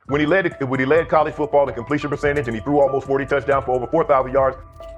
when he led college football in completion percentage and he threw almost 40 touchdowns for over 4,000 yards,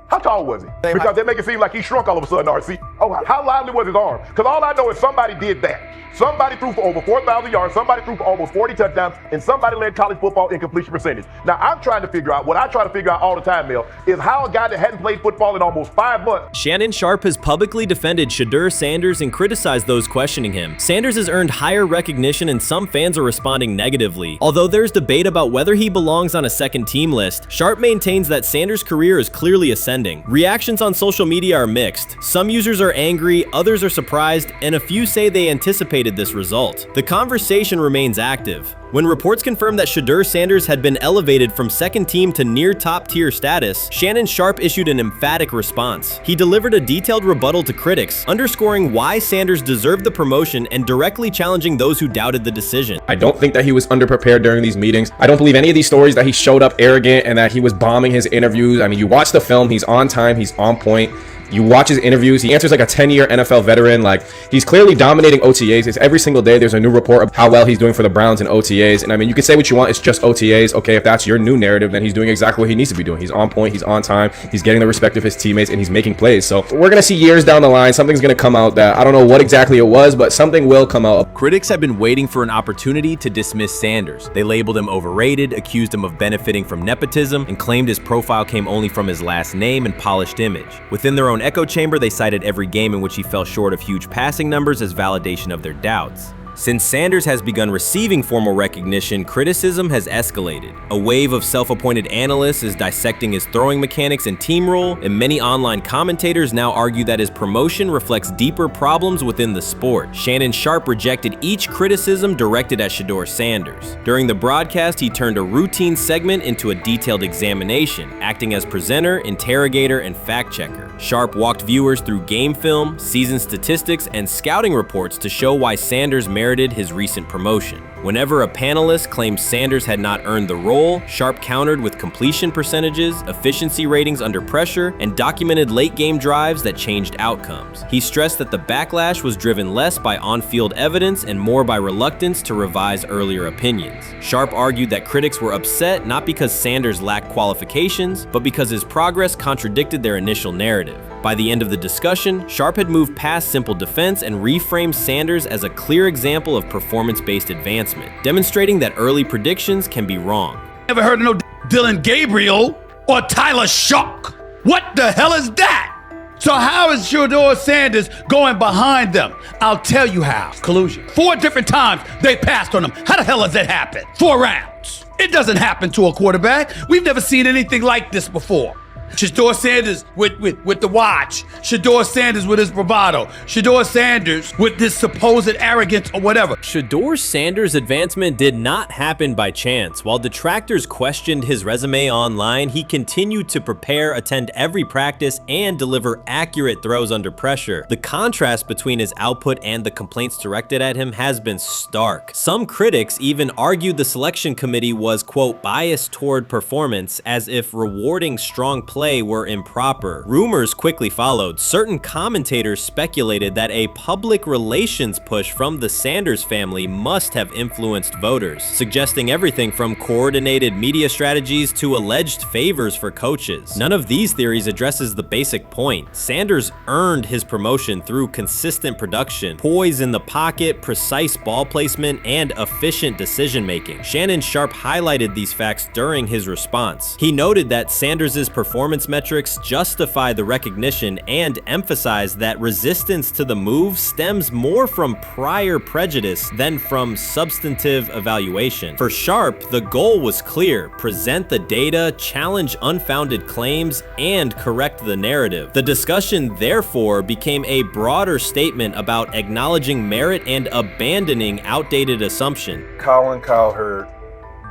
how tall was he? Because they make it seem like he shrunk all of a sudden, RC. Oh, how lively was his arm? Because all I know is somebody did that. Somebody threw for over 4,000 yards, somebody threw for almost 40 touchdowns, and somebody led college football in completion percentage. Now, I'm trying to figure out, what I try to figure out all the time, Mel, is how a guy that hadn't played football in almost 5 months. Shannon Sharpe has publicly defended Shedeur Sanders and criticized those questioning him. Sanders has earned higher recognition and some fans are responding negatively. Although there's debate about whether he belongs on a second team list, Sharpe maintains that Sanders' career is clearly ascending. Reactions on social media are mixed. Some users are angry, others are surprised, and a few say they anticipated this result. The conversation remains active. When reports confirmed that Shedeur Sanders had been elevated from second team to near top tier status, Shannon Sharpe issued an emphatic response. He delivered a detailed rebuttal to critics, underscoring why Sanders deserved the promotion and directly challenging those who doubted the decision. I don't think that he was underprepared during these meetings. I don't believe any of these stories that he showed up arrogant and that he was bombing his interviews. I mean, you watch the film, he's on time, he's on point. You watch his interviews, he answers like a 10-year NFL veteran. Like, he's clearly dominating OTAs. It's every single day there's a new report of how well he's doing for the Browns in OTAs. And I mean, you can say what you want, it's just OTAs. Okay, if that's your new narrative, then he's doing exactly what he needs to be doing. He's on point, he's on time, he's getting the respect of his teammates, and he's making plays. So we're gonna see years down the line, something's gonna come out that I don't know what exactly it was, but something will come out. Critics have been waiting for an opportunity to dismiss Sanders. They labeled him overrated, accused him of benefiting from nepotism, and claimed his profile came only from his last name and polished image. Within their own echo chamber, they cited every game in which he fell short of huge passing numbers as validation of their doubts. Since Sanders has begun receiving formal recognition, criticism has escalated. A wave of self-appointed analysts is dissecting his throwing mechanics and team role, and many online commentators now argue that his promotion reflects deeper problems within the sport. Shannon Sharpe rejected each criticism directed at Shedeur Sanders. During the broadcast, he turned a routine segment into a detailed examination, acting as presenter, interrogator, and fact-checker. Sharpe walked viewers through game film, season statistics, and scouting reports to show why Sanders merited his recent promotion. Whenever a panelist claimed Sanders had not earned the role, Sharpe countered with completion percentages, efficiency ratings under pressure, and documented late-game drives that changed outcomes. He stressed that the backlash was driven less by on-field evidence and more by reluctance to revise earlier opinions. Sharpe argued that critics were upset not because Sanders lacked qualifications, but because his progress contradicted their initial narrative. By the end of the discussion, Sharpe had moved past simple defense and reframed Sanders as a clear example of performance-based advancement, demonstrating that early predictions can be wrong. Never heard of no Dylan Gabriel or Tyler Shock. What the hell is that? So how is Shedeur Sanders going behind them? I'll tell you how. Collusion. 4 different times they passed on him. How the hell does that happen? 4 rounds. It doesn't happen to a quarterback. We've never seen anything like this before. Shedeur Sanders with the watch. Shedeur Sanders with his bravado. Shedeur Sanders with this supposed arrogance or whatever. Shedeur Sanders' advancement did not happen by chance. While detractors questioned his resume online, he continued to prepare, attend every practice, and deliver accurate throws under pressure. The contrast between his output and the complaints directed at him has been stark. Some critics even argued the selection committee was, quote, biased toward performance, as if rewarding strong play were improper. Rumors quickly followed. Certain commentators speculated that a public relations push from the Sanders family must have influenced voters, suggesting everything from coordinated media strategies to alleged favors for coaches. None of these theories addresses the basic point. Sanders earned his promotion through consistent production, poise in the pocket, precise ball placement, and efficient decision-making. Shannon Sharpe highlighted these facts during his response. He noted that Sanders' performance metrics justify the recognition and emphasize that resistance to the move stems more from prior prejudice than from substantive evaluation. For Sharpe, the goal was clear: present the data, challenge unfounded claims, and correct the narrative. The discussion therefore became a broader statement about acknowledging merit and abandoning outdated assumption. Colin Cowherd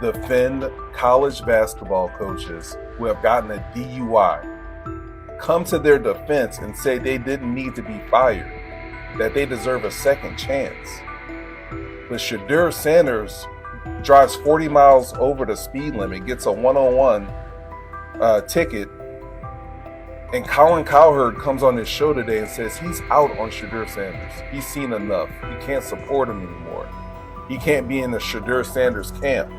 defend college basketball coaches who have gotten a DUI, come to their defense and say they didn't need to be fired, that they deserve a second chance. But Shedeur Sanders drives 40 miles over the speed limit, gets a one-on-one ticket, and Colin Cowherd comes on his show today and says he's out on Shedeur Sanders. He's seen enough. He can't support him anymore. He can't be in the Shedeur Sanders camp.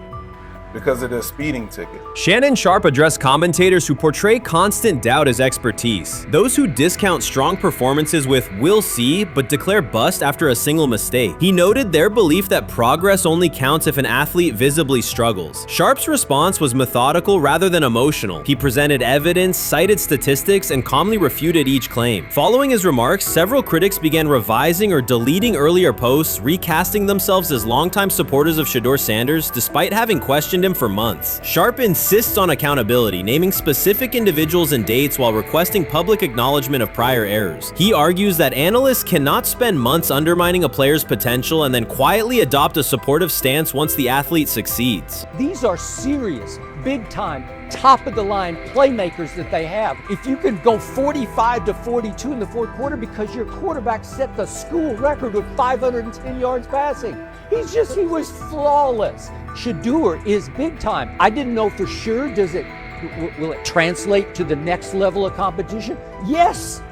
because of their speeding ticket. Shannon Sharpe addressed commentators who portray constant doubt as expertise. Those who discount strong performances with "we'll see" but declare bust after a single mistake. He noted their belief that progress only counts if an athlete visibly struggles. Sharpe's response was methodical rather than emotional. He presented evidence, cited statistics, and calmly refuted each claim. Following his remarks, several critics began revising or deleting earlier posts, recasting themselves as longtime supporters of Shedeur Sanders despite having questioned him for months. Sharpe insists on accountability, naming specific individuals and dates while requesting public acknowledgement of prior errors. He argues that analysts cannot spend months undermining a player's potential and then quietly adopt a supportive stance once the athlete succeeds. These are serious, big-time, top-of-the-line playmakers that they have. If you can go 45 to 42 in the fourth quarter because your quarterback set the school record with 510 yards passing. He was flawless. Shedeur is big time. I didn't know for sure, will it translate to the next level of competition? Yes,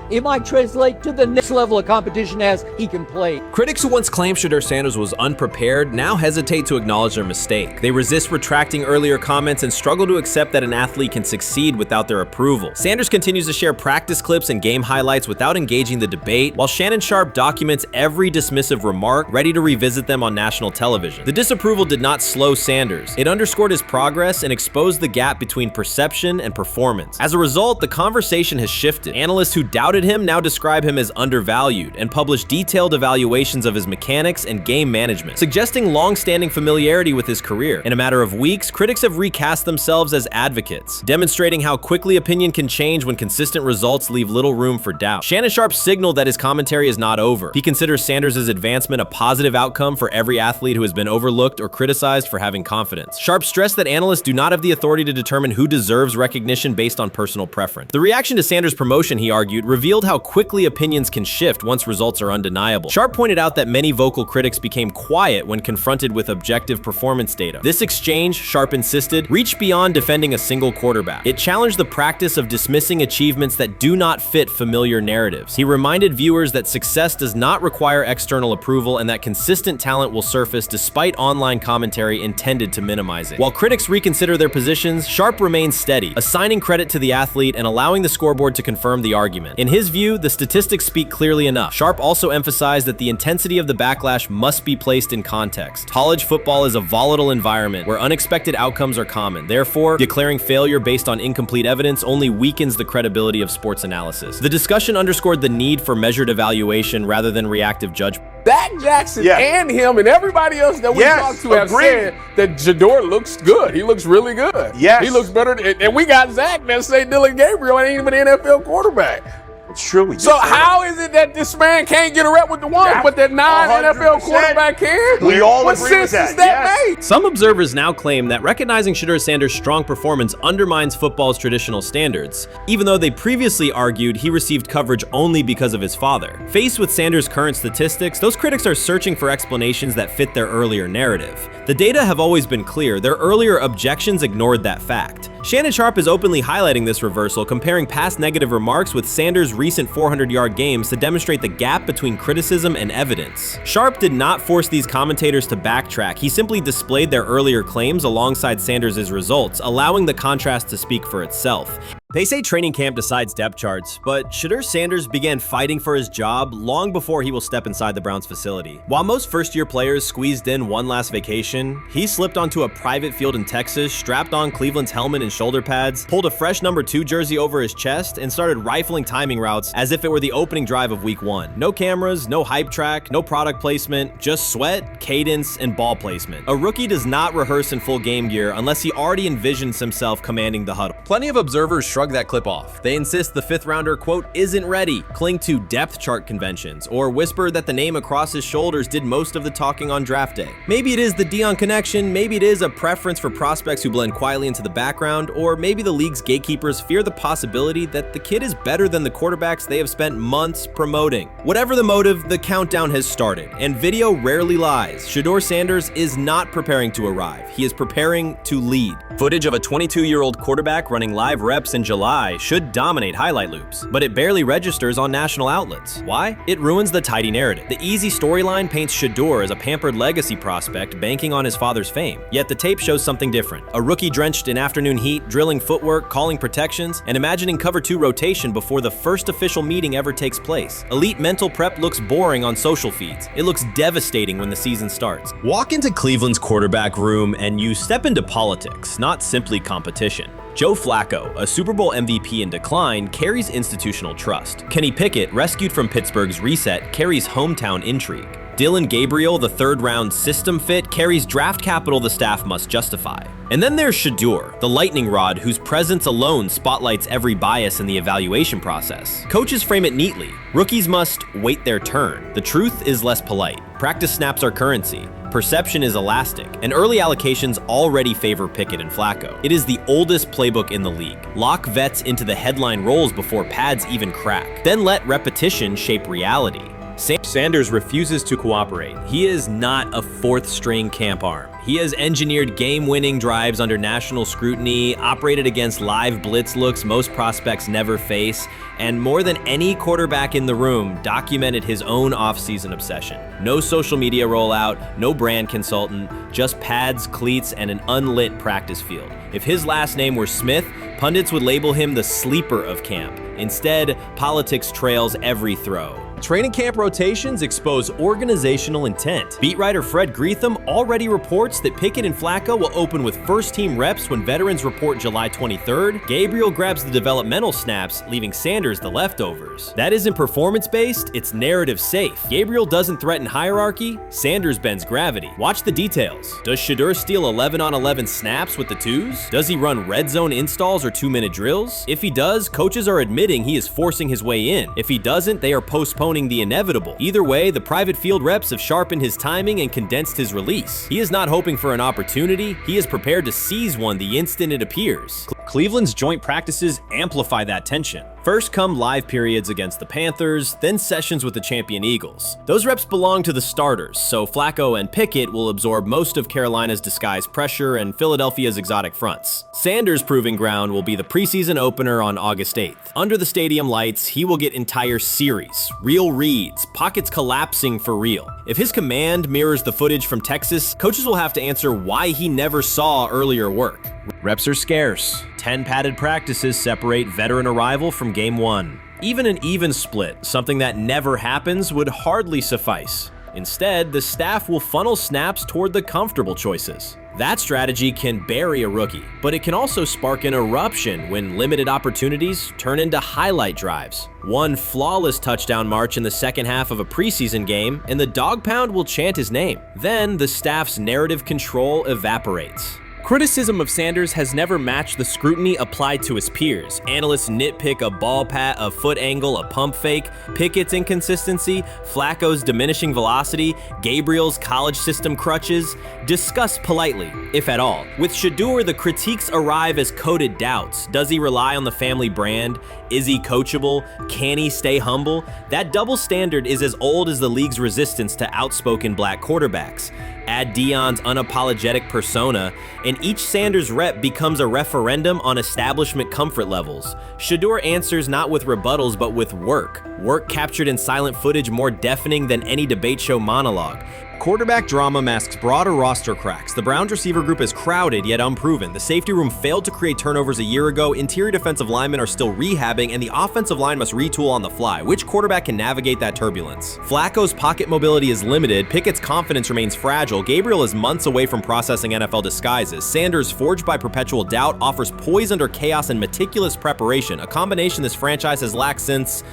it might translate to the next level of competition as he can play. Critics who once claimed Shedeur Sanders was unprepared now hesitate to acknowledge their mistake. They resist retracting earlier comments and struggle to accept that an athlete can succeed without their approval. Sanders continues to share practice clips and game highlights without engaging the debate, while Shannon Sharpe documents every dismissive remark, ready to revisit them on national television. The disapproval did not slow Sanders. It underscored his progress and exposed the gap between perception and performance. As a result, the conversation has shifted. Analysts who doubted him now describe him as undervalued and publish detailed evaluations of his mechanics and game management, suggesting long-standing familiarity with his career. In a matter of weeks, critics have recast themselves as advocates, demonstrating how quickly opinion can change when consistent results leave little room for doubt. Shannon Sharpe signaled that his commentary is not over. He considers Sanders' advancement a positive outcome for every athlete who has been overlooked or criticized for having confidence. Sharpe stressed that analysts do not have the authority to determine who deserves recognition based on personal preference. The reaction to Sanders' promotion, he argued, revealed how quickly opinions can shift once results are undeniable. Sharpe pointed out that many vocal critics became quiet when confronted with objective performance data. This exchange, Sharpe insisted, reached beyond defending a single quarterback. It challenged the practice of dismissing achievements that do not fit familiar narratives. He reminded viewers that success does not require external approval and that consistent talent will surface despite online commentary intended to minimize it. While critics reconsider their positions, Sharpe remains steady, assigning credit to the athlete and allowing the scoreboard to confirm the argument. In his view, the statistics speak clearly enough. Sharpe also emphasized that the intensity of the backlash must be placed in context. College football is a volatile environment where unexpected outcomes are common. Therefore, declaring failure based on incomplete evidence only weakens the credibility of sports analysis. The discussion underscored the need for measured evaluation rather than reactive judgment. Dak Jackson and him and everybody else that we talked to have said that Shedeur looks good. He looks really good. Yes. He looks better. And we got Zach that say Dylan Gabriel ain't even an NFL quarterback. It's true. So how is it that this man can't get a rep with the ones, but that non-NFL quarterback can? We all what agree with sense that. does that make? Some observers now claim that recognizing Shedeur Sanders' strong performance undermines football's traditional standards, even though they previously argued he received coverage only because of his father. Faced with Sanders' current statistics, those critics are searching for explanations that fit their earlier narrative. The data have always been clear. Their earlier objections ignored that fact. Shannon Sharpe is openly highlighting this reversal, comparing past negative remarks with Sanders' recent 400-yard games to demonstrate the gap between criticism and evidence. Sharpe did not force these commentators to backtrack. He simply displayed their earlier claims alongside Sanders' results, allowing the contrast to speak for itself. They say training camp decides depth charts, but Shedeur Sanders began fighting for his job long before he will step inside the Browns facility. While most first-year players squeezed in one last vacation, he slipped onto a private field in Texas, strapped on Cleveland's helmet and shoulder pads, pulled a fresh number 2 jersey over his chest, and started rifling timing routes as if it were the opening drive of week 1. No cameras, no hype track, no product placement, just sweat, cadence, and ball placement. A rookie does not rehearse in full game gear unless he already envisions himself commanding the huddle. Plenty of observers shrug that clip off. They insist the 5th rounder, quote, isn't ready, cling to depth chart conventions, or whisper that the name across his shoulders did most of the talking on draft day. Maybe it is the Deion connection, maybe it is a preference for prospects who blend quietly into the background, or maybe the league's gatekeepers fear the possibility that the kid is better than the quarterbacks they have spent months promoting. Whatever the motive, the countdown has started, and video rarely lies. Shedeur Sanders is not preparing to arrive. He is preparing to lead. Footage of a 22-year-old quarterback running live reps and July should dominate highlight loops, but it barely registers on national outlets. Why? It ruins the tidy narrative. The easy storyline paints Shedeur as a pampered legacy prospect banking on his father's fame. Yet the tape shows something different. A rookie drenched in afternoon heat, drilling footwork, calling protections, and imagining cover 2 rotation before the first official meeting ever takes place. Elite mental prep looks boring on social feeds. It looks devastating when the season starts. Walk into Cleveland's quarterback room and you step into politics, not simply competition. Joe Flacco, a Super Bowl MVP in decline, carries institutional trust. Kenny Pickett, rescued from Pittsburgh's reset, carries hometown intrigue. Dillon Gabriel, the third-round system fit, carries draft capital the staff must justify. And then there's Shedeur, the lightning rod whose presence alone spotlights every bias in the evaluation process. Coaches frame it neatly. Rookies must wait their turn. The truth is less polite. Practice snaps are currency. Perception is elastic, and early allocations already favor Pickett and Flacco. It is the oldest playbook in the league. Lock vets into the headline roles before pads even crack. Then let repetition shape reality. Sanders refuses to cooperate. He is not a 4th-string camp arm. He has engineered game-winning drives under national scrutiny, operated against live blitz looks most prospects never face, and more than any quarterback in the room, documented his own off-season obsession. No social media rollout, no brand consultant, just pads, cleats, and an unlit practice field. If his last name were Smith, pundits would label him the sleeper of camp. Instead, politics trails every throw. Training camp rotations expose organizational intent. Beat writer Fred Greetham already reports that Pickett and Flacco will open with first-team reps when veterans report July 23rd. Gabriel grabs the developmental snaps, leaving Sanders the leftovers. That isn't performance-based, it's narrative-safe. Gabriel doesn't threaten hierarchy, Sanders bends gravity. Watch the details. Does Shedeur steal 11-on-11 snaps with the twos? Does he run red zone installs or 2-minute drills? If he does, coaches are admitting he is forcing his way in. If he doesn't, they are postponing the inevitable. Either way, the private field reps have sharpened his timing and condensed his release. He is not hoping for an opportunity, he is prepared to seize one the instant it appears. Cleveland's joint practices amplify that tension. First come live periods against the Panthers, then sessions with the champion Eagles. Those reps belong to the starters, so Flacco and Pickett will absorb most of Carolina's disguised pressure and Philadelphia's exotic fronts. Sanders' proving ground will be the preseason opener on August 8th. Under the stadium lights, he will get entire series, real reads, pockets collapsing for real. If his command mirrors the footage from Texas, coaches will have to answer why he never saw earlier work. Reps are scarce. 10 padded practices separate veteran arrival from game 1. Even an even split, something that never happens, would hardly suffice. Instead, the staff will funnel snaps toward the comfortable choices. That strategy can bury a rookie, but it can also spark an eruption when limited opportunities turn into highlight drives. One flawless touchdown march in the second half of a preseason game, and the dog pound will chant his name. Then the staff's narrative control evaporates. Criticism of Sanders has never matched the scrutiny applied to his peers. Analysts nitpick a ball pat, a foot angle, a pump fake, Pickett's inconsistency, Flacco's diminishing velocity, Gabriel's college system crutches. Discuss politely, if at all. With Shedeur, the critiques arrive as coded doubts. Does he rely on the family brand? Is he coachable? Can he stay humble? That double standard is as old as the league's resistance to outspoken black quarterbacks. Add Deion's unapologetic persona, and each Sanders rep becomes a referendum on establishment comfort levels. Shedeur answers not with rebuttals, but with work. Work captured in silent footage more deafening than any debate show monologue. Quarterback drama masks broader roster cracks. The Browns receiver group is crowded yet unproven. The safety room failed to create turnovers a year ago. Interior defensive linemen are still rehabbing, and the offensive line must retool on the fly. Which quarterback can navigate that turbulence? Flacco's pocket mobility is limited. Pickett's confidence remains fragile. Gabriel is months away from processing NFL disguises. Sanders, forged by perpetual doubt, offers poise under chaos and meticulous preparation, a combination this franchise has lacked since,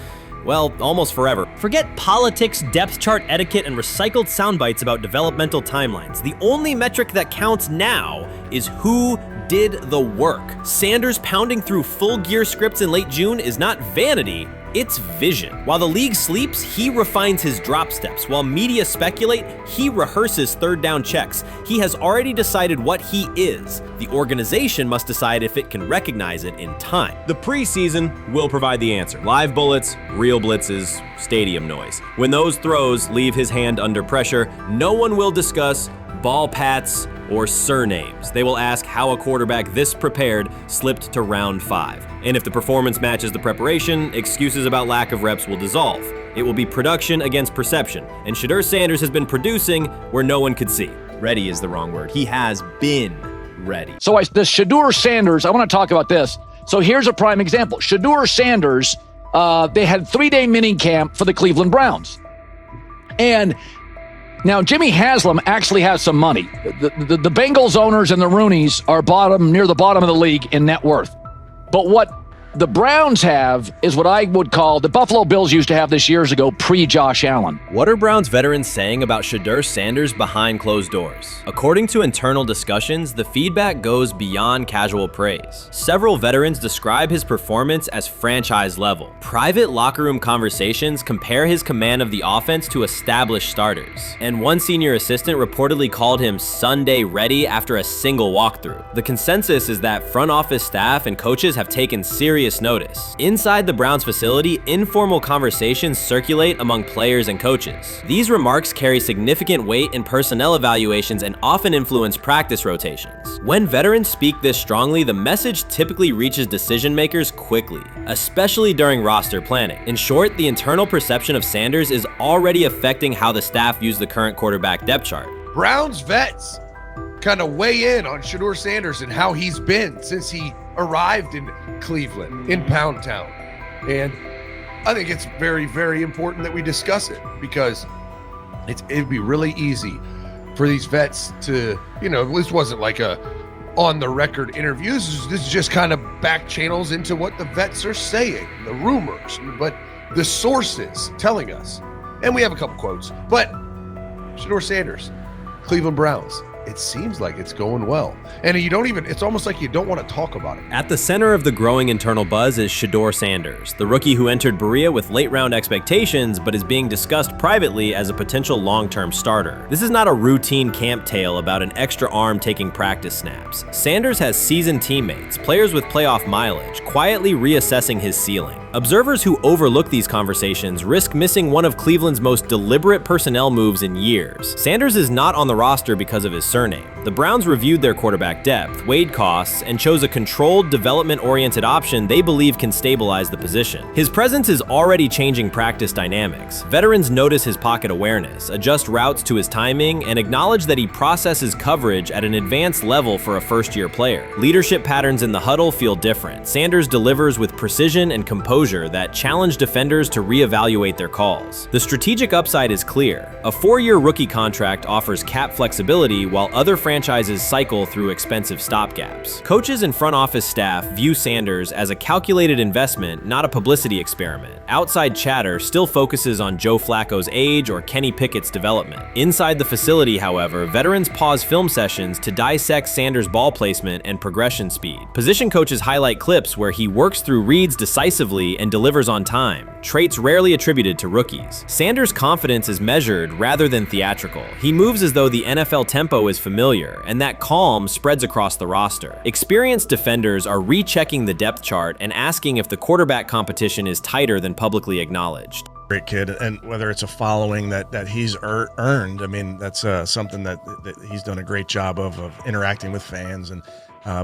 well, almost forever. Forget politics, depth chart etiquette, and recycled sound bites about developmental timelines. The only metric that counts now is who did the work. Sanders pounding through full gear scripts in late June is not vanity, it's vision. While the league sleeps, he refines his drop steps. While media speculate, he rehearses third down checks. He has already decided what he is. The organization must decide if it can recognize it in time. The preseason will provide the answer. Live bullets, real blitzes, stadium noise. When those throws leave his hand under pressure, no one will discuss ball pats, or surnames. They will ask how a quarterback this prepared slipped to round 5. And if the performance matches the preparation, excuses about lack of reps will dissolve. It will be production against perception, and Shedeur Sanders has been producing where no one could see. Ready is the wrong word. He has been ready. So the Shedeur Sanders, I want to talk about this. So here's a prime example. Shedeur Sanders, they had 3-day mini camp for the Cleveland Browns. And now Jimmy Haslam actually has some money. The Bengals owners and the Rooneys are near the bottom of the league in net worth. But what the Browns have is what I would call the Buffalo Bills used to have this years ago, pre-Josh Allen. What are Browns veterans saying about Shedeur Sanders behind closed doors? According to internal discussions, the feedback goes beyond casual praise. Several veterans describe his performance as franchise level. Private locker room conversations compare his command of the offense to established starters. And one senior assistant reportedly called him Sunday ready after a single walkthrough. The consensus is that front office staff and coaches have taken serious notice. Inside the Browns facility, informal conversations circulate among players and coaches. These remarks carry significant weight in personnel evaluations and often influence practice rotations. When veterans speak this strongly, the message typically reaches decision makers quickly, especially during roster planning. In short, the internal perception of Sanders is already affecting how the staff views the current quarterback depth chart. Browns vets kind of weigh in on Shedeur Sanders and how he's been since he arrived in Cleveland, in Pound Town. And I think it's very, very important that we discuss it, because it'd be really easy for these vets to, this wasn't like a on-the-record interviews. This is just kind of back channels into what the vets are saying, the rumors, but the sources telling us. And we have a couple quotes, but Shedeur Sanders, Cleveland Browns, it seems like it's going well. And it's almost like you don't want to talk about it. At the center of the growing internal buzz is Shedeur Sanders, the rookie who entered Berea with late-round expectations but is being discussed privately as a potential long-term starter. This is not a routine camp tale about an extra arm taking practice snaps. Sanders has seasoned teammates, players with playoff mileage, quietly reassessing his ceiling. Observers who overlook these conversations risk missing one of Cleveland's most deliberate personnel moves in years. Sanders is not on the roster because of his surname. The Browns reviewed their quarterback depth, weighed costs, and chose a controlled, development-oriented option they believe can stabilize the position. His presence is already changing practice dynamics. Veterans notice his pocket awareness, adjust routes to his timing, and acknowledge that he processes coverage at an advanced level for a first-year player. Leadership patterns in the huddle feel different. Sanders delivers with precision and composure that challenge defenders to reevaluate their calls. The strategic upside is clear. A 4-year rookie contract offers cap flexibility while other franchises cycle through expensive stopgaps. Coaches and front office staff view Sanders as a calculated investment, not a publicity experiment. Outside chatter still focuses on Joe Flacco's age or Kenny Pickett's development. Inside the facility, however, veterans pause film sessions to dissect Sanders' ball placement and progression speed. Position coaches highlight clips where he works through reads decisively and delivers on time, traits rarely attributed to rookies. Sanders' confidence is measured rather than theatrical. He moves as though the NFL tempo is familiar, and that calm spreads across the roster. Experienced defenders are rechecking the depth chart and asking if the quarterback competition is tighter than publicly acknowledged. Great kid, and whether it's a following that he's earned, I mean, that's something that he's done a great job of interacting with fans, and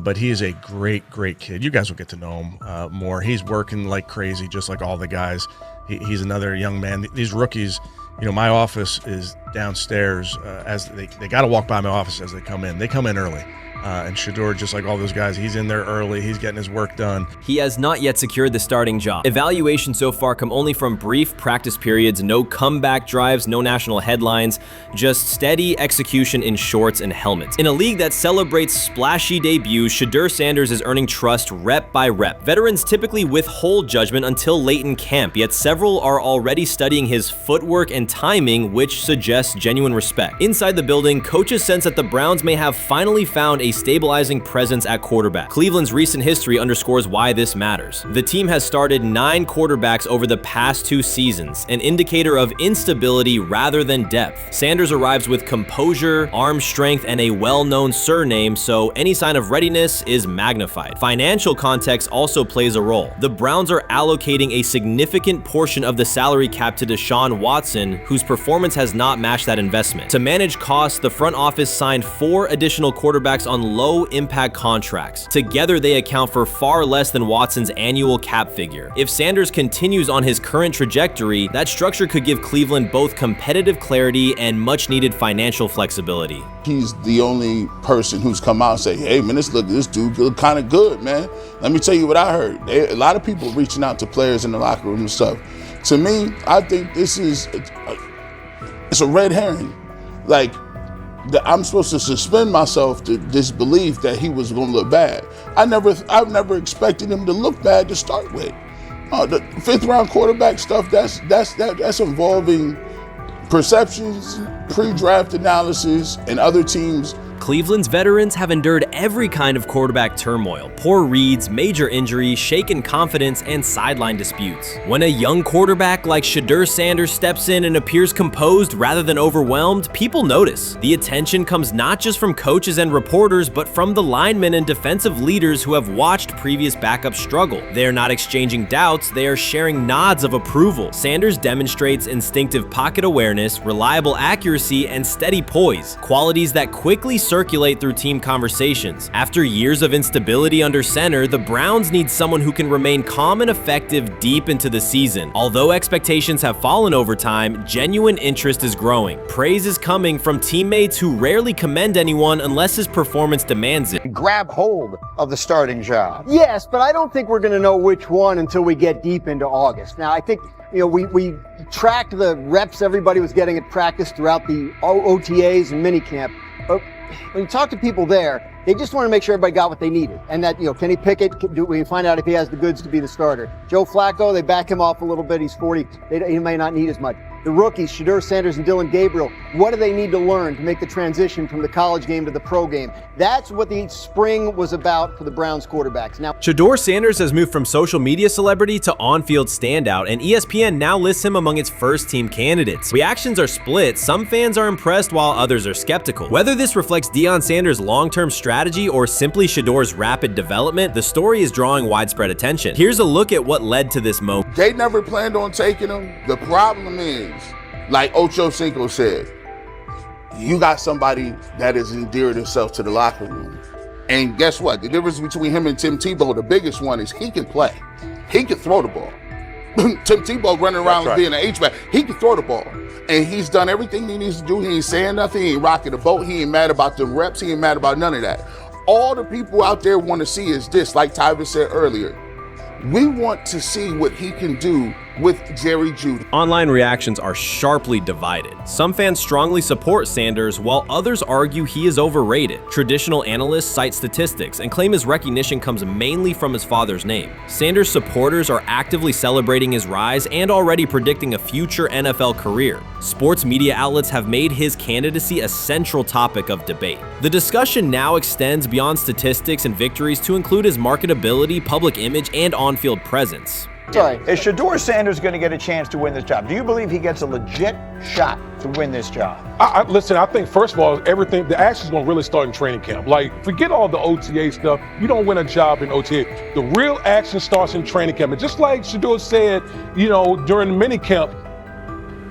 but he is a great kid. You guys will get to know him more. He's working like crazy, just like all the guys. He's another young man. These rookies, my office is downstairs. As they got to walk by my office as they come in. They come in early. And Shedeur, just like all those guys, he's in there early. He's getting his work done. He has not yet secured the starting job. Evaluations so far come only from brief practice periods, no comeback drives, no national headlines, just steady execution in shorts and helmets. In a league that celebrates splashy debuts, Shedeur Sanders is earning trust rep by rep. Veterans typically withhold judgment until late in camp, yet several are already studying his footwork and timing, which suggests genuine respect. Inside the building, coaches sense that the Browns may have finally found a stabilizing presence at quarterback. Cleveland's recent history underscores why this matters. The team has started 9 quarterbacks over the past 2 seasons, an indicator of instability rather than depth. Sanders arrives with composure, arm strength, and a well-known surname, so any sign of readiness is magnified. Financial context also plays a role. The Browns are allocating a significant portion of the salary cap to Deshaun Watson, whose performance has not matched that investment. To manage costs, the front office signed 4 additional quarterbacks on low-impact contracts. Together, they account for far less than Watson's annual cap figure. If Sanders continues on his current trajectory, that structure could give Cleveland both competitive clarity and much-needed financial flexibility. He's the only person who's come out and say, hey, man, this dude look kind of good, man. Let me tell you what I heard. A lot of people reaching out to players in the locker room and stuff. To me, I think this is it's a red herring. Like, I'm supposed to suspend myself to disbelief that he was going to look bad. I've never expected him to look bad to start with. The 5th round quarterback stuff, that's involving perceptions, pre-draft analysis, and other teams. Cleveland's veterans have endured every kind of quarterback turmoil: poor reads, major injuries, shaken confidence, and sideline disputes. When a young quarterback like Shedeur Sanders steps in and appears composed rather than overwhelmed, people notice. The attention comes not just from coaches and reporters, but from the linemen and defensive leaders who have watched previous backups struggle. They are not exchanging doubts, they are sharing nods of approval. Sanders demonstrates instinctive pocket awareness, reliable accuracy, and steady poise, qualities that quickly circulate through team conversations. After years of instability under center, the Browns need someone who can remain calm and effective deep into the season. Although expectations have fallen over time, genuine interest is growing. Praise is coming from teammates who rarely commend anyone unless his performance demands it. Grab hold of the starting job. Yes, but I don't think we're going to know which one until we get deep into August. Now, I think we tracked the reps everybody was getting at practice throughout the OTAs and minicamp. But when you talk to people there, they just want to make sure everybody got what they needed. And that, Kenny Pickett, we find out if he has the goods to be the starter. Joe Flacco, they back him off a little bit. He's 40. He may not need as much. The rookies, Shedeur Sanders and Dylan Gabriel, what do they need to learn to make the transition from the college game to the pro game? That's what the spring was about for the Browns quarterbacks. Now, Shedeur Sanders has moved from social media celebrity to on-field standout, and ESPN now lists him among its first-team candidates. Reactions are split. Some fans are impressed while others are skeptical. Whether this reflects Deion Sanders' long-term strategy or simply Shedeur's rapid development, the story is drawing widespread attention. Here's a look at what led to this moment. They never planned on taking him. The problem is, like Ocho Cinco said, you got somebody that has endeared himself to the locker room. And guess what? The difference between him and Tim Tebow, the biggest one, is he can play. He can throw the ball. Tim Tebow running around being an H-back. He can throw the ball. And he's done everything he needs to do. He ain't saying nothing. He ain't rocking the boat. He ain't mad about the reps. He ain't mad about none of that. All the people out there want to see is this, like Tyvis said earlier. We want to see what he can do with Jerry Jeudy. Online reactions are sharply divided. Some fans strongly support Sanders, while others argue he is overrated. Traditional analysts cite statistics and claim his recognition comes mainly from his father's name. Sanders supporters are actively celebrating his rise and already predicting a future NFL career. Sports media outlets have made his candidacy a central topic of debate. The discussion now extends beyond statistics and victories to include his marketability, public image, and on-field presence. Sorry, is Shedeur Sanders going to get a chance to win this job? Do you believe he gets a legit shot to win this job? Listen, I think first of all, the action's going to really start in training camp. Like, forget all the OTA stuff. You don't win a job in OTA. The real action starts in training camp. And just like Shedeur said, during the mini camp,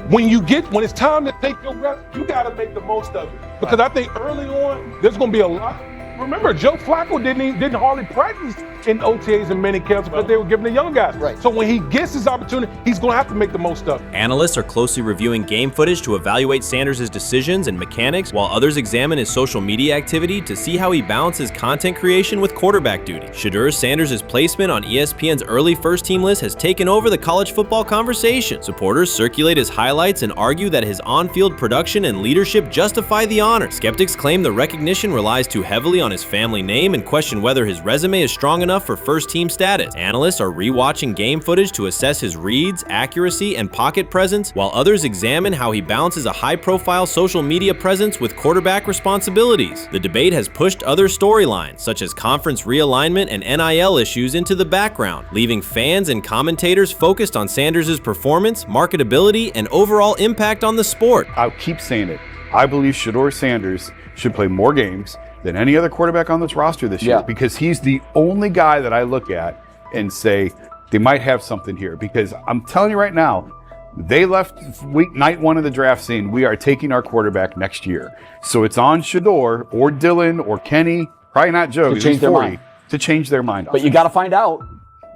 when it's time to take your reps, you got to make the most of it. Because I think early on, there's going to be a lot. Remember, Joe Flacco didn't hardly practice in OTAs and mini camps because they were giving the young guys. Right. So when he gets his opportunity, he's going to have to make the most of it. Analysts are closely reviewing game footage to evaluate Sanders' decisions and mechanics, while others examine his social media activity to see how he balances content creation with quarterback duty. Shedeur Sanders' placement on ESPN's early first-team list has taken over the college football conversation. Supporters circulate his highlights and argue that his on-field production and leadership justify the honor. Skeptics claim the recognition relies too heavily on his family name and question whether his resume is strong enough for first-team status. Analysts are rewatching game footage to assess his reads, accuracy, and pocket presence, while others examine how he balances a high-profile social media presence with quarterback responsibilities. The debate has pushed other storylines, such as conference realignment and NIL issues, into the background, leaving fans and commentators focused on Sanders' performance, marketability, and overall impact on the sport. I'll keep saying it. I believe Shedeur Sanders should play more games than any other quarterback on this roster this year, because he's the only guy that I look at and say they might have something here. Because I'm telling you right now, they left night one of the draft saying we are taking our quarterback next year. So it's on Shedeur or Dylan or Kenny, probably not Joe, to change their mind. To change their mind. But you got to find out.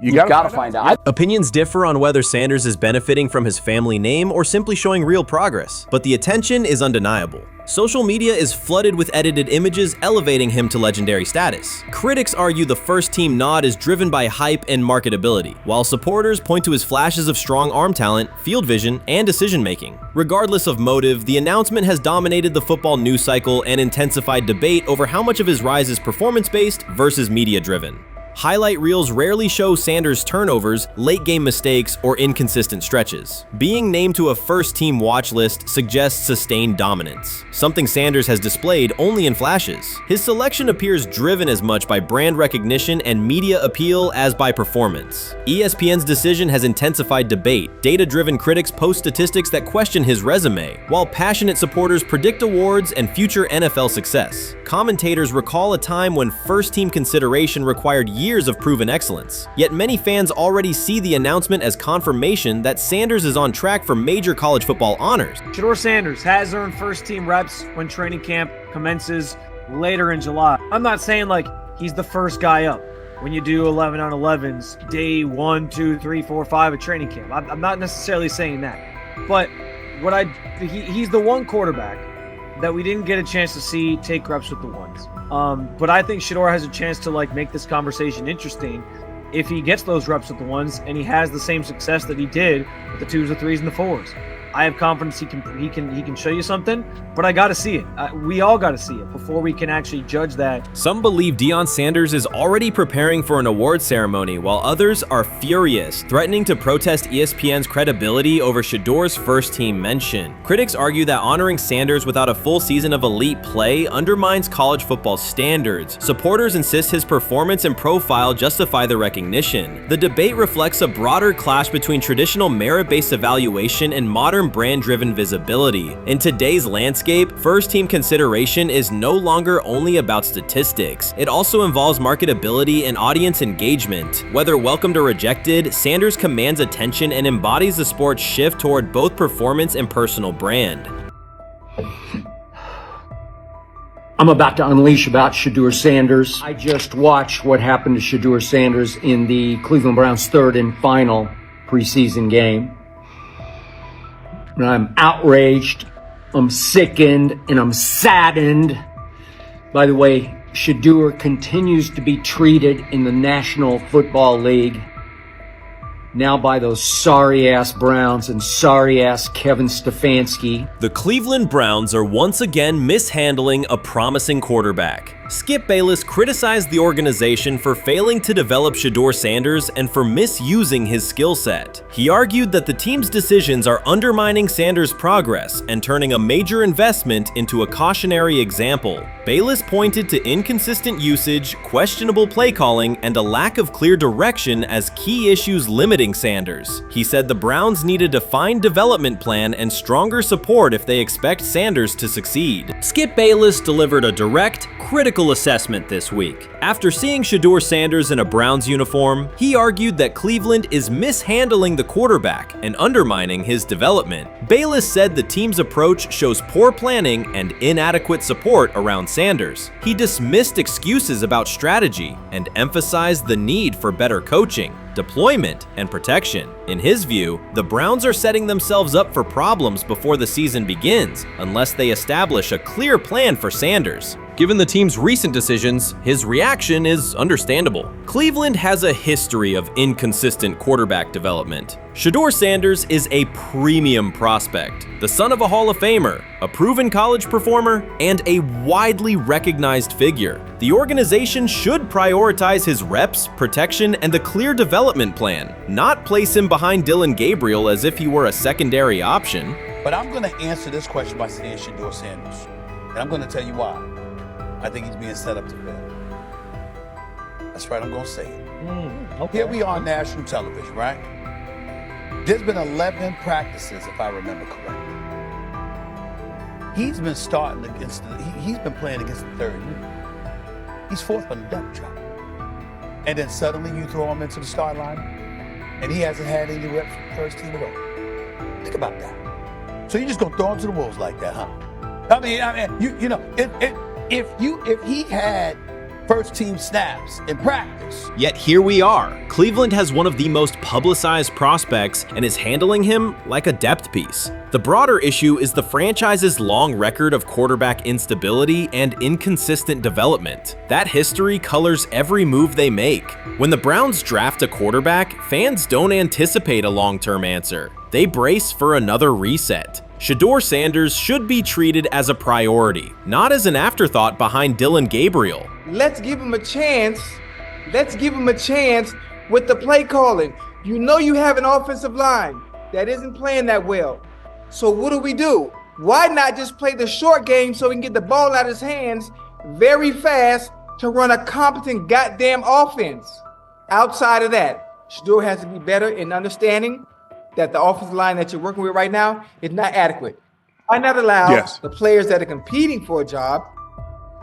You've got to find out. Opinions differ on whether Sanders is benefiting from his family name or simply showing real progress, but the attention is undeniable. Social media is flooded with edited images elevating him to legendary status. Critics argue the first-team nod is driven by hype and marketability, while supporters point to his flashes of strong arm talent, field vision, and decision-making. Regardless of motive, the announcement has dominated the football news cycle and intensified debate over how much of his rise is performance-based versus media-driven. Highlight reels rarely show Sanders' turnovers, late-game mistakes, or inconsistent stretches. Being named to a first-team watch list suggests sustained dominance, something Sanders has displayed only in flashes. His selection appears driven as much by brand recognition and media appeal as by performance. ESPN's decision has intensified debate. Data-driven critics post statistics that question his resume, while passionate supporters predict awards and future NFL success. Commentators recall a time when first-team consideration required years of proven excellence. Yet many fans already see the announcement as confirmation that Sanders is on track for major college football honors. Shedeur Sanders has earned first-team reps when training camp commences later in July. I'm not saying like he's the first guy up when you do 11 on 11s, day 1, 2, 3, 4, 5 at training camp. I'm not necessarily saying that. But he's the one quarterback that we didn't get a chance to see take reps with the ones. But I think Shedeur has a chance to like make this conversation interesting if he gets those reps with the ones and he has the same success that he did with the 2s, the 3s, and the 4s. I have confidence he can show you something, but I got to see it. We all got to see it before we can actually judge that. Some believe Deion Sanders is already preparing for an award ceremony, while others are furious, threatening to protest ESPN's credibility over Shedeur's first-team mention. Critics argue that honoring Sanders without a full season of elite play undermines college football standards. Supporters insist his performance and profile justify the recognition. The debate reflects a broader clash between traditional merit-based evaluation and modern brand-driven visibility. In today's landscape, first-team consideration is no longer only about statistics. It also involves marketability and audience engagement. Whether welcomed or rejected, Sanders commands attention and embodies the sport's shift toward both performance and personal brand. I'm about to unleash about Shedeur Sanders. I just watched what happened to Shedeur Sanders in the Cleveland Browns' third and final preseason game. And I'm outraged, I'm sickened, and I'm saddened. By the way, Shedeur continues to be treated in the National Football League now by those sorry-ass Browns and sorry-ass Kevin Stefanski. The Cleveland Browns are once again mishandling a promising quarterback. Skip Bayless criticized the organization for failing to develop Shedeur Sanders and for misusing his skill set. He argued that the team's decisions are undermining Sanders' progress and turning a major investment into a cautionary example. Bayless pointed to inconsistent usage, questionable play calling, and a lack of clear direction as key issues limiting Sanders. He said the Browns need a defined development plan and stronger support if they expect Sanders to succeed. Skip Bayless delivered a direct, critical assessment this week. After seeing Shedeur Sanders in a Browns uniform, he argued that Cleveland is mishandling the quarterback and undermining his development. Bayless said the team's approach shows poor planning and inadequate support around Sanders. He dismissed excuses about strategy and emphasized the need for better coaching, deployment, and protection. In his view, the Browns are setting themselves up for problems before the season begins unless they establish a clear plan for Sanders. Given the team's recent decisions, his reaction is understandable. Cleveland has a history of inconsistent quarterback development. Shedeur Sanders is a premium prospect, the son of a Hall of Famer, a proven college performer, and a widely recognized figure. The organization should prioritize his reps, protection, and a clear development plan, not place him behind Dillon Gabriel as if he were a secondary option. But I'm going to answer this question by saying Shedeur Sanders, and I'm going to tell you why. I think he's being set up to fail. That's right, I'm going to say it. Okay. Here we are on national television, right? There's been 11 practices, if I remember correctly. He's been starting against he's been playing against the third unit. He's fourth on the depth chart. And then suddenly you throw him into the start line, and he hasn't had any reps for the first team at all. Think about that. So you're just gonna throw him to the wolves like that, huh? I mean, you know, if he had first team snaps in practice. Yet here we are. Cleveland has one of the most publicized prospects and is handling him like a depth piece. The broader issue is the franchise's long record of quarterback instability and inconsistent development. That history colors every move they make. When the Browns draft a quarterback, fans don't anticipate a long-term answer. They brace for another reset. Shedeur Sanders should be treated as a priority, not as an afterthought behind Dillon Gabriel. Let's give him a chance. Let's give him a chance with the play calling. You know you have an offensive line that isn't playing that well. So what do? Why not just play the short game so he can get the ball out of his hands very fast to run a competent goddamn offense? Outside of that, Shedeur has to be better in understanding that the offensive line that you're working with right now is not adequate. Why not allow the players that are competing for a job,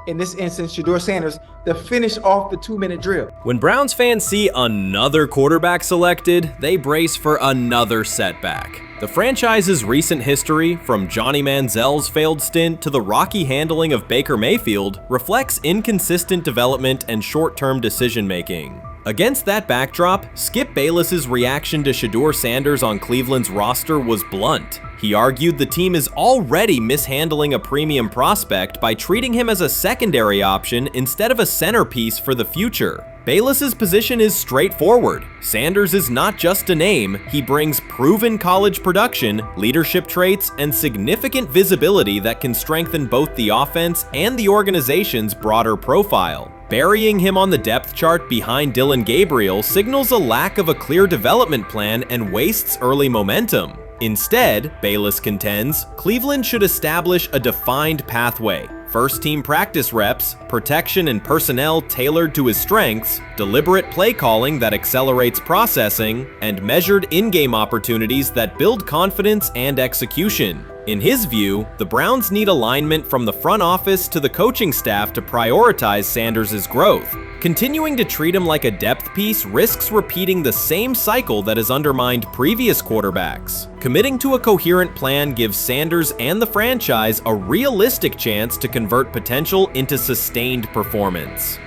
in this instance, Shedeur Sanders, to finish off the 2-minute drill? When Browns fans see another quarterback selected, they brace for another setback. The franchise's recent history, from Johnny Manziel's failed stint to the rocky handling of Baker Mayfield, reflects inconsistent development and short-term decision-making. Against that backdrop, Skip Bayless's reaction to Shedeur Sanders on Cleveland's roster was blunt. He argued the team is already mishandling a premium prospect by treating him as a secondary option instead of a centerpiece for the future. Bayless's position is straightforward. Sanders is not just a name, he brings proven college production, leadership traits, and significant visibility that can strengthen both the offense and the organization's broader profile. Burying him on the depth chart behind Dillon Gabriel signals a lack of a clear development plan and wastes early momentum. Instead, Bayless contends, Cleveland should establish a defined pathway. First-team practice reps, protection and personnel tailored to his strengths, deliberate play calling that accelerates processing, and measured in-game opportunities that build confidence and execution. In his view, the Browns need alignment from the front office to the coaching staff to prioritize Sanders' growth. Continuing to treat him like a depth piece risks repeating the same cycle that has undermined previous quarterbacks. Committing to a coherent plan gives Sanders and the franchise a realistic chance to convert potential into sustained performance.